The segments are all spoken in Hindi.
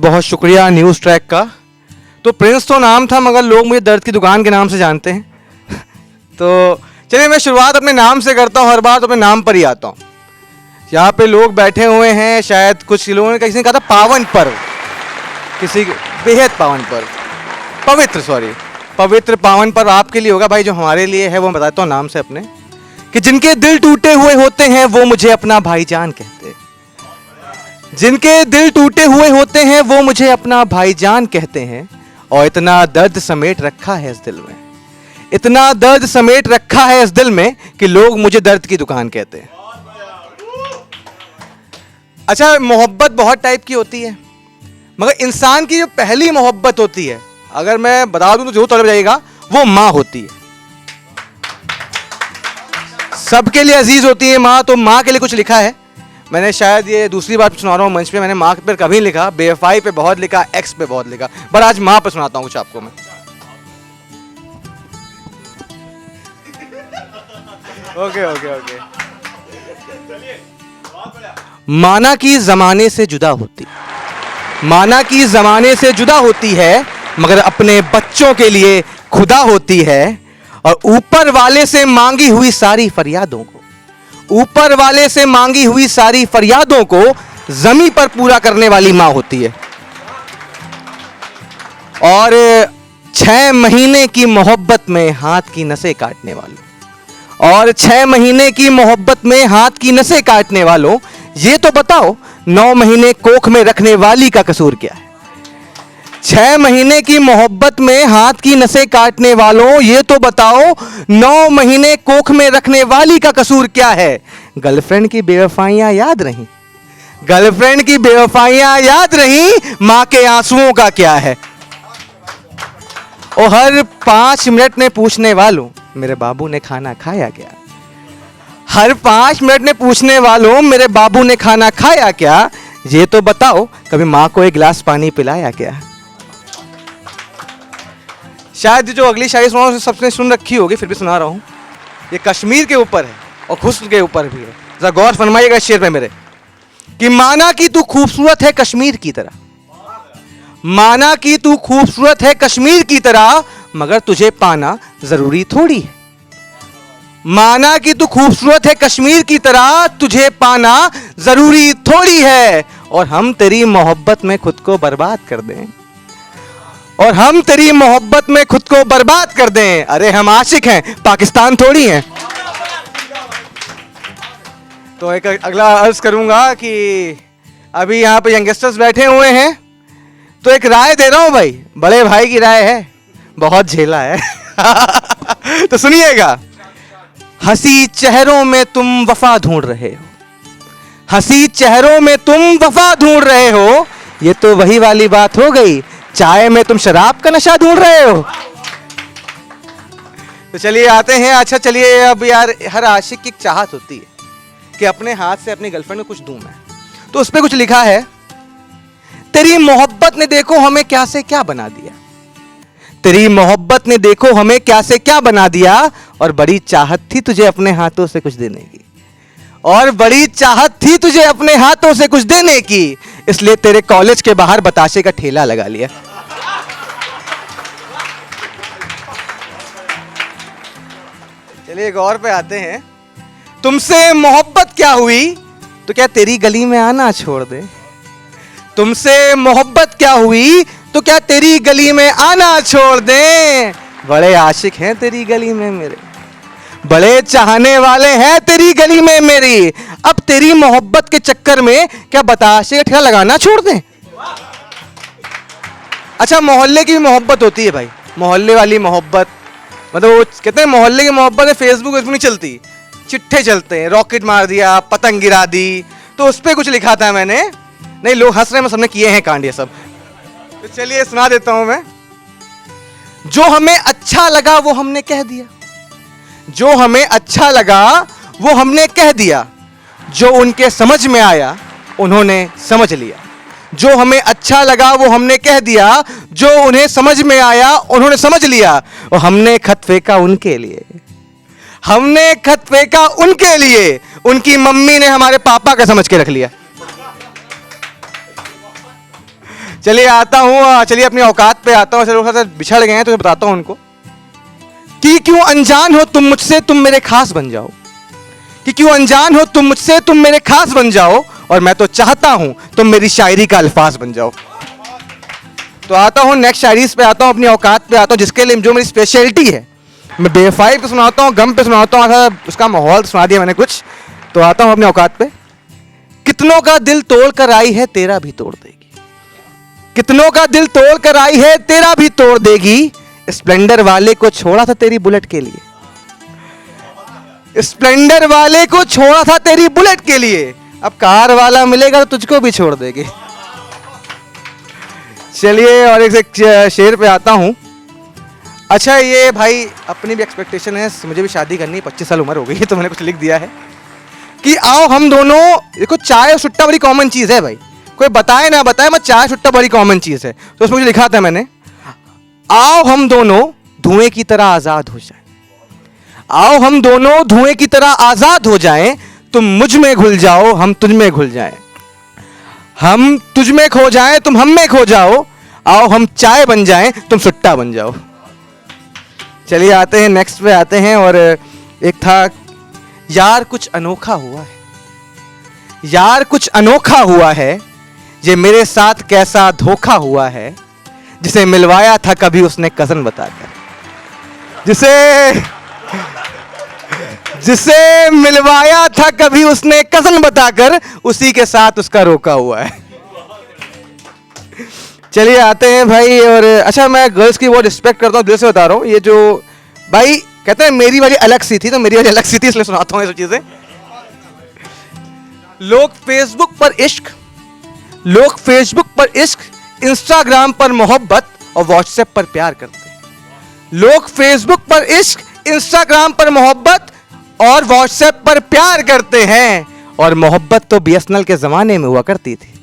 बहुत शुक्रिया न्यूज़ ट्रैक का। तो प्रिंस तो नाम था मगर लोग मुझे दर्द की दुकान के नाम से जानते हैं। तो चलिए मैं शुरुआत अपने नाम से करता हूँ, हर बार तो अपने नाम पर ही आता हूँ। यहाँ पे लोग बैठे हुए हैं, शायद कुछ लोगों ने किसी ने कहा था पावन पर्व, किसी बेहद पावन पर्व, पवित्र पावन पर्व आपके लिए होगा भाई, जो हमारे लिए है वो मैं बताता हूँ नाम से अपने, कि जिनके दिल टूटे हुए होते हैं वो मुझे अपना भाईजान कहते हैं। जिनके दिल टूटे हुए होते हैं वो मुझे अपना भाईजान कहते हैं। और इतना दर्द समेट रखा है इस दिल में, इतना दर्द समेट रखा है इस दिल में कि लोग मुझे दर्द की दुकान कहते हैं। अच्छा, मोहब्बत बहुत टाइप की होती है, मगर इंसान की जो पहली मोहब्बत होती है, अगर मैं बता दूं तो जो तड़प जाएगा, वो माँ होती है। सबके लिए अजीज होती है माँ। तो माँ के लिए कुछ लिखा है, मैंने शायद ये दूसरी बार सुना रहा हूँ मंच पे। मैंने माँ पर कभी लिखा, बेवफाई पे बहुत लिखा, एक्स पे बहुत लिखा, पर आज माँ पे सुनाता हूँ कुछ आपको मैं। ओके। माना की जमाने से जुदा होती, माना की जमाने से जुदा होती है, मगर अपने बच्चों के लिए खुदा होती है। और ऊपर वाले से मांगी हुई सारी फरियादों को, ऊपर वाले से मांगी हुई सारी फरियादों को जमीन पर पूरा करने वाली मां होती है। और 6 महीने की मोहब्बत में हाथ की नसें काटने वालों, और 6 महीने की मोहब्बत में हाथ की नसें काटने वालों, ये तो बताओ 9 महीने कोख में रखने वाली का कसूर क्या है। 6 महीने की मोहब्बत में हाथ की नसें काटने वालों, ये तो बताओ 9 महीने कोख में रखने वाली का कसूर क्या है। गर्लफ्रेंड की बेवफाइयां याद रहीं, गर्लफ्रेंड की बेवफाइयां याद रहीं, मां के आंसुओं का क्या है। और हर 5 मिनट में पूछने वालों, मेरे बाबू ने खाना खाया क्या। हर 5 मिनट में पूछने वालों, मेरे बाबू ने खाना खाया क्या, ये तो बताओ कभी मां को एक गिलास पानी पिलाया क्या। शायद जो अगली शायरी सुना सबने सुन रखी होगी, फिर भी सुना रहा हूं। ये कश्मीर के ऊपर है और हुस्न के ऊपर भी है। जरा गौर फरमाइएगा इस शेर पे मेरे, कि माना कि तू खूबसूरत है कश्मीर की तरह, माना कि तू खूबसूरत है कश्मीर की तरह, मगर तुझे पाना जरूरी थोड़ी है। माना कि तू खूबसूरत है कश्मीर की तरह, तुझे पाना जरूरी थोड़ी है। और हम तेरी मोहब्बत में खुद को बर्बाद कर दें, और हम तेरी मोहब्बत में खुद को बर्बाद कर दें, अरे हम आशिक हैं, पाकिस्तान थोड़ी हैं। तो एक अगला अर्ज करूंगा कि अभी यहाँ पे यंगस्टर्स बैठे हुए हैं, तो एक राय दे रहा हूं भाई, बड़े भाई की राय है, बहुत झेला है। तो सुनिएगा। हंसी चेहरों में तुम वफा ढूंढ रहे हो, हंसी चेहरों में तुम वफा ढूंढ रहे हो, ये तो वही वाली बात हो गई, चाय में तुम शराब का नशा ढूंढ रहे हो। तो चलिए आते हैं। अच्छा चलिए, अब यार हर आशिक की एक चाहत होती है कि अपने हाथ से अपनी गर्लफ्रेंड को कुछ दूं मैं। तो उस पे कुछ लिखा है, तेरी मोहब्बत ने देखो हमें क्या से क्या बना दिया, तेरी मोहब्बत ने देखो हमें क्या से क्या बना दिया। और बड़ी चाहत थी तुझे अपने हाथों से कुछ देने की, और बड़ी चाहत थी तुझे अपने हाथों से कुछ देने की, इसलिए तेरे कॉलेज के बाहर बताशे का ठेला लगा लिया। चलिए एक और पे आते हैं। तुमसे मोहब्बत क्या हुई तो क्या तेरी गली में आना छोड़ दे, तुमसे मोहब्बत क्या हुई तो क्या तेरी गली में आना छोड़ दे। बड़े आशिक हैं तेरी गली में मेरे, बड़े चाहने वाले हैं तेरी गली में मेरी, अब तेरी मोहब्बत के चक्कर में क्या बताशे का ठेला लगाना छोड़ दें। अच्छा, मोहल्ले की मोहब्बत होती है भाई, मोहल्ले वाली मोहब्बत, मतलब वो कहते हैं मोहल्ले की मोहब्बत है, फेसबुक नहीं चलती, चिट्ठे चलते हैं, रॉकेट मार दिया, पतंग गिरा दी। तो उस पर कुछ लिखा था मैंने, नहीं लोग हंस रहे हैं, सबने किए हैं कांड ये सब। तो चलिए सुना देता हूं मैं। जो हमें अच्छा लगा वो हमने कह दिया, जो हमें अच्छा लगा वो हमने कह दिया, जो उनके समझ में आया उन्होंने समझ लिया। जो हमें अच्छा लगा वो हमने कह दिया, जो उन्हें समझ में आया उन्होंने समझ लिया। और हमने खत फेंका उनके लिए, हमने खत फेंका उनके लिए, उनकी मम्मी ने हमारे पापा का समझ के रख लिया। चलिए आता हूँ, चलिए अपनी औकात पे आता हूँ। लोग साथ बिछड़ गए हैं तो बताता हूँ उनको कि क्यों अनजान हो तुम मुझसे, तुम मेरे खास बन जाओ। कि क्यों अनजान हो तुम मुझसे, तुम मेरे खास बन जाओ। और मैं तो चाहता हूं तुम मेरी शायरी का अल्फाज बन जाओ। तो आता हूं नेक्स्ट शायरी पे आता हूं, अपनी औकात पे आता हूं, जिसके लिए जो मेरी स्पेशलिटी है। मैं बेवफाई पे सुनाता हूं, गम पे सुनाता हूं, उसका माहौल सुना दिया मैंने कुछ। तो आता हूं अपनी औकात पे। कितनों का दिल तोड़ कर आई है, तेरा भी तोड़ देगी। कितनों का दिल तोड़ कर आई है, तेरा भी तोड़ देगी। स्प्लेंडर वाले को छोड़ा था तेरी बुलेट के लिए। स्प्लेंडर वाले को छोड़ा था तेरी बुलेट के लिए, अब कार वाला मिलेगा तो तुझको भी छोड़ देगी। चलिए और एक शेर पे आता हूं। अच्छा ये भाई अपनी भी एक्सपेक्टेशन है, मुझे भी शादी करनी है, 25 साल उम्र हो गई है, तो मैंने कुछ लिख दिया है कि आओ हम दोनों, देखो चाय और सुट्टा बड़ी कॉमन चीज है भाई, कोई बताए ना बताए, मैं चाय सुट्टा बड़ी कॉमन चीज है। तो उसमें मुझे लिखा था मैंने, आओ हम दोनों धुएं की तरह आजाद हो जाए। आओ हम दोनों धुएं की तरह आजाद हो जाएं, तुम मुझ में घुल जाओ, हम तुझ में घुल जाएं। हम तुझ में खो जाएं, तुम हम में खो जाओ। आओ हम चाय बन जाएं, तुम सुट्टा बन जाओ। चलिए आते हैं नेक्स्ट पे आते हैं। और एक था, यार कुछ अनोखा हुआ है, यार कुछ अनोखा हुआ है, ये मेरे साथ कैसा धोखा हुआ है। जिसे मिलवाया था कभी उसने कज़न बताकर, जिसे मिलवाया था कभी उसने कज़न बताकर, उसी के साथ उसका रोका हुआ है। चलिए आते हैं भाई। और अच्छा मैं गर्ल्स की बहुत रिस्पेक्ट करता हूँ, दिल से बता रहा हूँ। ये जो भाई कहते हैं मेरी वाली अलग सी थी, तो मेरी वाली अलग सी थी, इसलिए सुनाता हूँ ये सब चीजें। लोग फेसबुक पर इश्क, लोग फेसबुक पर इश्क, इंस्टाग्राम पर मोहब्बत और व्हाट्सएप पर प्यार करते हैं। लोग फेसबुक पर इश्क, इंस्टाग्राम पर मोहब्बत और व्हाट्सएप पर प्यार करते हैं। और मोहब्बत तो बीएसएनएल के जमाने में हुआ करती थी।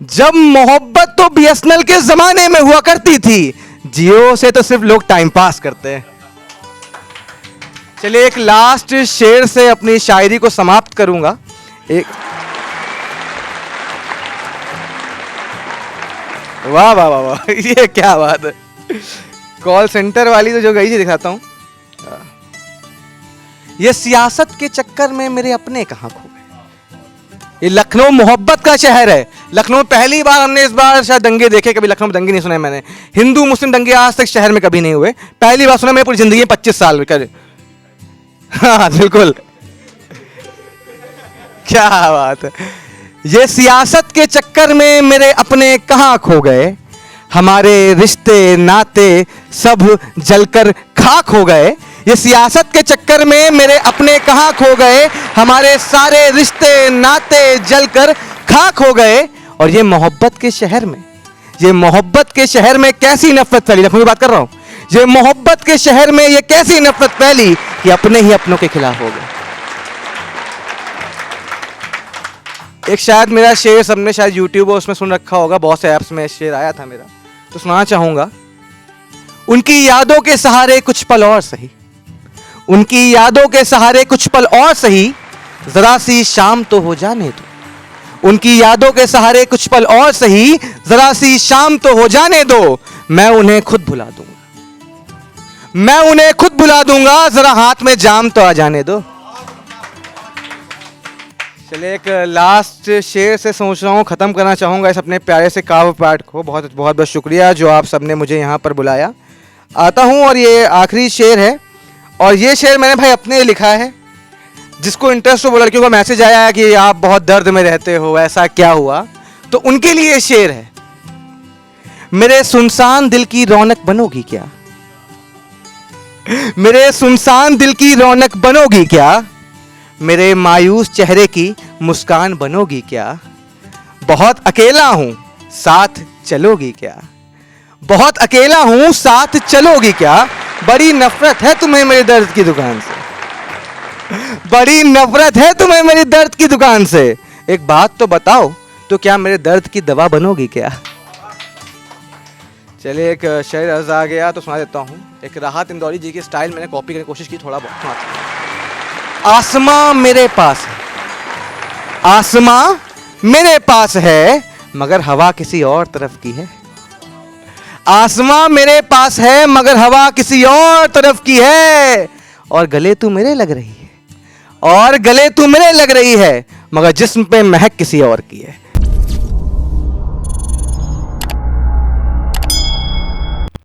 जब मोहब्बत तो बीएसएनएल के जमाने में हुआ करती थी, जियो से तो सिर्फ लोग टाइम पास करते हैं। चलिए एक लास्ट शेर से अपनी शायरी को समाप्त करूंगा। एक वाह वाह वाह वाह, ये क्या बात है। कॉल सेंटर वाली तो जो गई थी दिखाता हूं। ये सियासत के चक्कर में मेरे अपने कहां खो गए। ये लखनऊ मोहब्बत का शहर है। लखनऊ पहली बार हमने इस बार शायद दंगे देखे, कभी लखनऊ में दंगे नहीं सुने मैंने। हिंदू मुस्लिम दंगे आज तक शहर में कभी नहीं हुए, पहली बार सुना मेरी पूरी जिंदगी में 25 साल कर। हाँ बिल्कुल, क्या बात है। ये सियासत के चक्कर में मेरे अपने कहां खो गए, हमारे रिश्ते नाते सब जलकर खाक हो गए। ये सियासत के चक्कर में मेरे अपने कहां खो गए, हमारे सारे रिश्ते नाते जलकर खाक हो गए। और ये मोहब्बत के शहर में, ये मोहब्बत के शहर में कैसी नफरत फैली, लखनऊ की बात कर रहा हूं। ये मोहब्बत के शहर में ये कैसी नफरत फैली कि अपने ही अपनों के खिलाफ हो गए। एक शायद मेरा शेर सबने शायद यूट्यूब और उसमें सुन रखा होगा, बहुत से ऐप्स में शेर आया था मेरा, तो सुनाना चाहूंगा। उनकी यादों के सहारे कुछ पल और सही, उनकी यादों के सहारे कुछ पल और सही, जरा सी शाम तो हो जाने दो। उनकी यादों के सहारे कुछ पल और सही, जरा सी शाम तो हो जाने दो। मैं उन्हें खुद भुला दूंगा, मैं उन्हें खुद भुला दूंगा, जरा हाथ में जाम तो आ जाने दो। चलिए एक लास्ट शेर से सोच रहा हूँ ख़त्म करना चाहूँगा इस अपने प्यारे से काव्य पाठ को। बहुत बहुत बहुत शुक्रिया जो आप सबने मुझे यहाँ पर बुलाया। आता हूँ और ये आखिरी शेर है, और ये शेर मैंने भाई अपने लिखा है। जिसको इंटरेस्ट हो वो लड़कियों का मैसेज आया है कि आप बहुत दर्द में रहते हो, ऐसा क्या हुआ, तो उनके लिए ये शेर है। मेरे सुनसान दिल की रौनक बनोगी क्या, मेरे सुनसान दिल की रौनक बनोगी क्या, मेरे मायूस चेहरे की मुस्कान बनोगी क्या। बहुत अकेला हूं साथ चलोगी क्या, बहुत अकेला हूं साथ चलोगी क्या। बड़ी नफरत है तुम्हें मेरे दर्द की दुकान से, बड़ी नफरत है तुम्हें मेरी दर्द की दुकान से। एक बात तो बताओ, तो क्या मेरे दर्द की दवा बनोगी क्या। चलिए एक शेर अर्ज आ गया तो सुना देता हूँ। एक राहत इंदौरी जी की स्टाइल मैंने कॉपी करने की कोशिश की थोड़ा बहुत। आसमां मेरे पास है, आसमां मेरे पास है मगर हवा किसी और तरफ की है। आसमां मेरे पास है मगर हवा किसी और तरफ की है। और गले तू मेरे लग रही है, और गले तू मेरे लग रही है, मगर जिस्म पे महक किसी और की है।